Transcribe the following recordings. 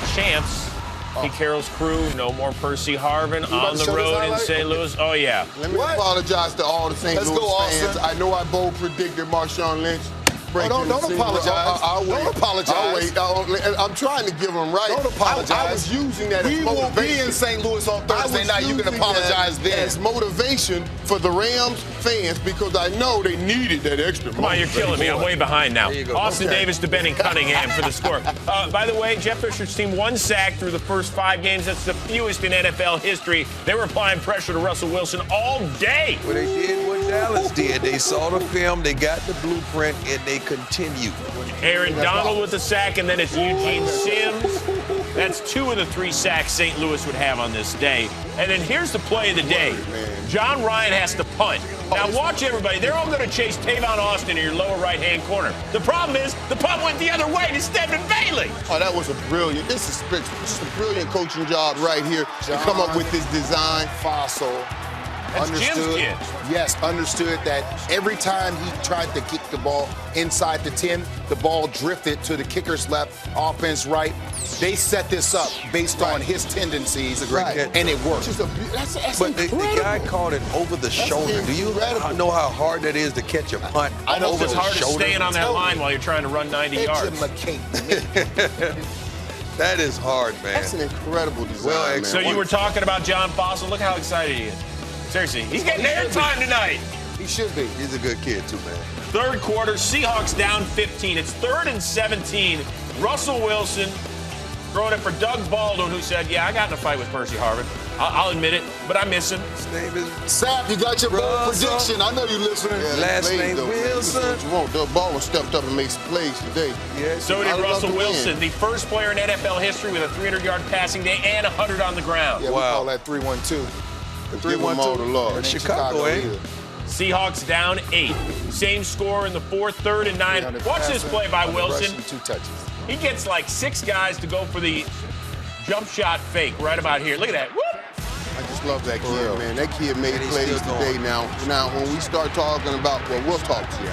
the champs. Pete Carroll's crew, no more Percy Harvin on the road in St. Louis. Oh, yeah. Let me apologize to all the St. Louis fans. I know I bold predicted Marshawn Lynch. Don't apologize. Don't apologize. I'll wait. I'm trying to give them right. Don't apologize. I was using that as motivation. We will be in St. Louis on Thursday night. You can apologize then. As motivation for the Rams fans because I know they needed that extra. Come on, you're killing me. I'm way behind now. Austin Davis to Benny Cunningham for the score. By the way, Jeff Fisher's team 1 sack through the first 5 games. That's the fewest in NFL history. They were applying pressure to Russell Wilson all day. Well, they did what Dallas did. They saw the film, they got the blueprint, and they continued. Aaron Donald with the sack, and then it's Eugene Sims. That's 2 of the 3 sacks St. Louis would have on this day. And then here's the play of the day. John Ryan has to punt. Now watch everybody. They're all going to chase Tavon Austin in your lower right-hand corner. The problem is the punt went the other way to Stephen Bailey. Oh, that was a brilliant. This is a brilliant coaching job right here to come up with this design. Fossil. That's Jim's kid. Yes, understood that every time he tried to kick the ball inside the 10, the ball drifted to the kicker's left, offense right. They set this up based on his tendencies, and it worked. That's but the guy caught it over the shoulder. Do you know how hard that is to catch a punt? I know it's hard shoulder? to staying on that line while you're trying to run 90 yards. That is hard, man. That's an incredible design, man. So you were talking about John Fossil. Look how excited he is. Seriously, he's getting airtime tonight. He should be. He's a good kid, too, man. Third quarter, Seahawks down 15. It's 3rd and 17. Russell Wilson throwing it for Doug Baldwin, who said, yeah, I got in a fight with Percy Harvin. I'll admit it, but I miss him. His name is Sap, you got your bold prediction. I know you're listening. Last name Wilson. Doug Baldwin stepped up and made some plays today. Yeah, so did Russell Wilson, the first player in NFL history with a 300-yard passing day and 100 on the ground. Yeah, we call that 3-1-2. Give them all the love. Chicago, eh? Seahawks down 8. Same score in the 4th, 3rd, and 9. Watch this play by Wilson. 2 touches. He gets like 6 guys to go for the jump shot fake right about here. Look at that. Whoop! I just love that kid, man. That kid made plays today now. Now, when we start talking about, well, we'll talk to you.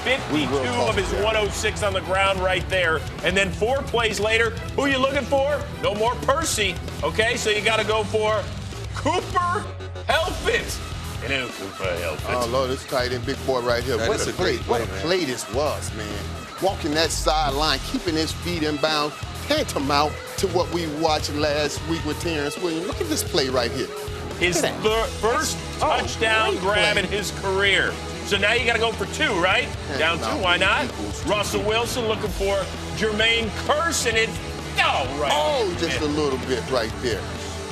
52 of his 106 on the ground right there. And then 4 plays later, who you looking for? No more Percy. Okay, so you got to go for Cooper Helfet. You know Cooper Helfet. Oh, Lord, this tight end big boy right here. What a play. What a play this was, man. Walking that sideline, keeping his feet in bounds, tantamount to what we watched last week with Terrence Williams. Look at this play right here. His first touchdown grab in his career. So now you got to go for 2, right? Down 2, why not? Russell Wilson looking for Jermaine Kearse, and it's just a little bit right there.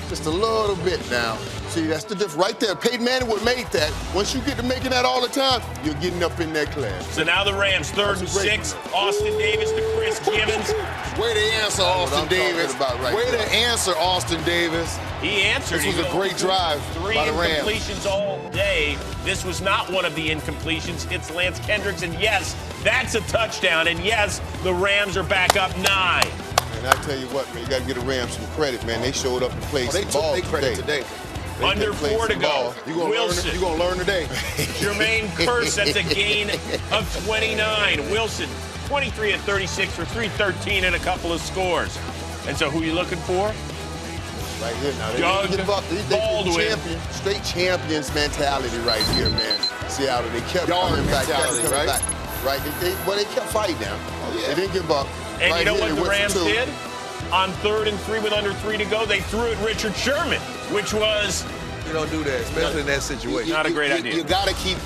Just a little bit now. See, that's the difference right there. Peyton Manning would have made that. Once you get to making that all the time, you're getting up in that class. So now the Rams, 3rd and 6. Austin Davis to Chris Gibbons. Way to answer, Austin Davis. Way to answer, Austin Davis. He answered. This was a great drive 3 by the Rams. incompletions all day. This was not one of the incompletions. It's Lance Kendricks, and yes, that's a touchdown. And yes, the Rams are back up 9. And I tell you what, man, you got to give the Rams some credit, man. They showed up and played some ball took credit today. Under 4 to go. Wilson. You're going to learn today. Jermaine Kearse, that's a gain of 29. Wilson, 23 of 36 for 313 and a couple of scores. And so who are you looking for? Right here now. Doug Baldwin. Straight champions mentality right here, man. Seattle, they kept coming back. Right? They kept fighting now. They didn't give up. And you know what the Rams did? On 3rd and 3 with under 3 to go, they threw at Richard Sherman, which was... You don't do that, especially in that situation. Not a great idea. You gotta keep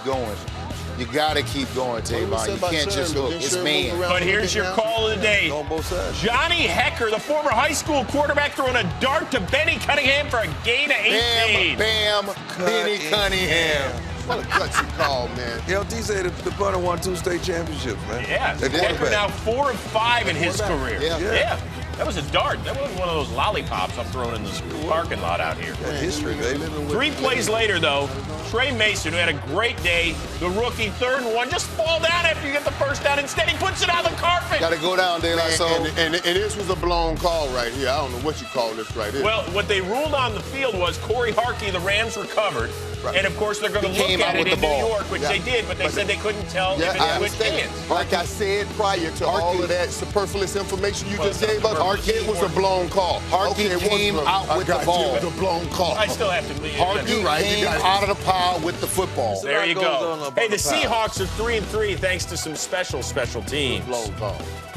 going. You gotta keep going, Tavon. You can't just look. It's man. But here's your call of the day. On both sides. Johnny Hecker, the former high school quarterback, throwing a dart to Benny Cunningham for a gain of 18. Bam, Benny Cunningham. What a gutsy call, man. LT said the punter won 2 state championships, man. Yeah, Hecker now 4 of 5 in his career. Yeah. That was a dart. That wasn't one of those lollipops I'm throwing in the parking lot out here. History, baby. 3 plays later, though, Trey Mason, who had a great day, the rookie, 3rd and 1, just fall down after you get the first down. Instead, he puts it on the carpet. Got to go down, De La Soul. And this was a blown call right here. I don't know what you call this right here. Well, what they ruled on the field was Corey Harkey, the Rams recovered. Right. And, of course, they're going to look at it in New York, which they did, but they said they couldn't tell if it switched hands. Like I said prior to all of that superfluous information you just gave us, it was a blown call. Harkey came out with the ball. It was a blown call. I still have to believe Harkey came out of the pile with the football. There you go. Hey, the Seahawks are 3-3 thanks to some special teams. Blown call.